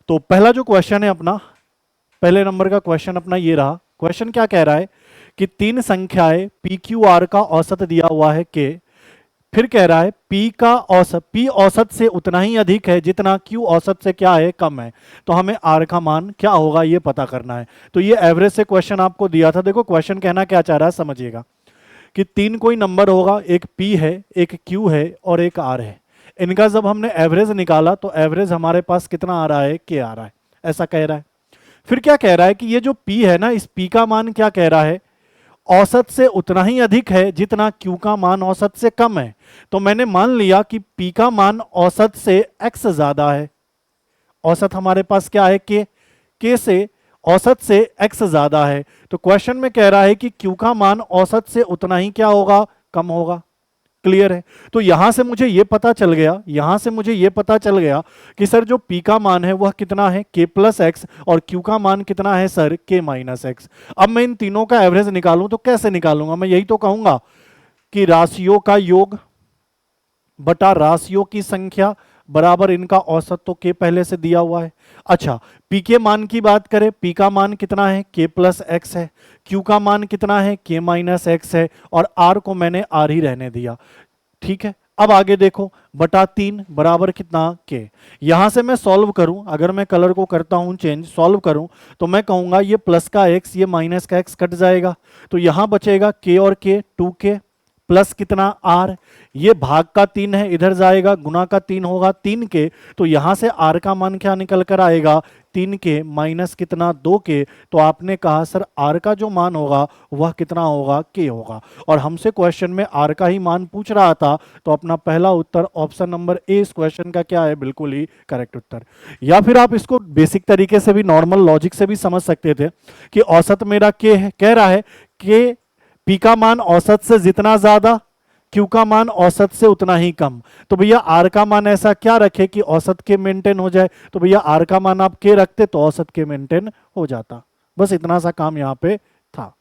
तो पहला जो क्वेश्चन है अपना, पहले नंबर का क्वेश्चन अपना ये रहा। क्वेश्चन क्या कह रहा है कि तीन संख्याएं पी क्यू आर का औसत दिया हुआ है के, फिर कह रहा है पी का औसत, पी औसत से उतना ही अधिक है जितना क्यू औसत से क्या है, कम है। तो हमें आर का मान क्या होगा ये पता करना है। तो ये एवरेज से क्वेश्चन आपको दिया था। देखो क्वेश्चन कहना क्या चाह रहा है समझिएगा, कि तीन कोई नंबर होगा, एक पी है, एक क्यू है और एक आर है। इनका जब हमने एवरेज निकाला तो एवरेज हमारे पास कितना आ रहा है, के आ रहा है, ऐसा कह रहा है। फिर क्या कह रहा है कि ये जो पी है ना, इस पी का मान क्या कह रहा है, औसत से उतना ही अधिक है जितना क्यू का मान औसत से कम है। तो मैंने मान लिया कि पी का मान औसत से एक्स ज्यादा है। औसत हमारे पास क्या है, के से औसत से एक्स ज्यादा है। तो क्वेश्चन में कह रहा है कि क्यू का मान औसत से उतना ही क्या होगा, कम होगा। क्लियर है। तो यहां से मुझे यह पता चल गया, यहां से मुझे यह पता चल गया कि सर जो पी का मान है वह कितना है, के प्लस एक्स, और क्यू का मान कितना है सर, के माइनस एक्स। अब मैं इन तीनों का एवरेज निकालूं तो कैसे निकालूंगा, मैं यही तो कहूंगा कि राशियों का योग बटा राशियों की संख्या बराबर इनका औसत। तो के पहले से दिया हुआ है। अच्छा, पी के मान की बात करें, पी का मान कितना है, के प्लस एक्स है, क्यू का मान कितना है, के माइनस एक्स है, और आर को मैंने आर ही रहने दिया। ठीक है, अब आगे देखो, बटा तीन बराबर कितना, के। यहां से मैं सॉल्व करूं, अगर मैं कलर को करता हूं चेंज, सॉल्व करूं तो मैं कहूंगा ये प्लस का एक्स, ये माइनस का एक्स कट जाएगा। तो यहां बचेगा के और के, 2k प्लस कितना आर, ये भाग का तीन है, इधर जाएगा, गुना का तीन होगा 3k। तो यहां से आर का मान क्या निकल कर आएगा, 3k माइनस कितना, 2k। तो आपने कहा सर आर का जो मान होगा वह कितना होगा, के होगा। और हमसे क्वेश्चन में आर का ही मान पूछ रहा था, तो अपना पहला उत्तर ऑप्शन नंबर ए इस क्वेश्चन का क्या है, बिल्कुल ही करेक्ट उत्तर। या फिर आप इसको बेसिक तरीके से भी, नॉर्मल लॉजिक से भी समझ सकते थे कि औसत मेरा के है, कह रहा है कि पी का मान औसत से जितना ज्यादा, क्यू का मान औसत से उतना ही कम। तो भैया आर का मान ऐसा क्या रखे कि औसत के मेंटेन हो जाए। तो भैया आर का मान आप के रखते तो औसत के मेंटेन हो जाता। बस इतना सा काम यहां पे था।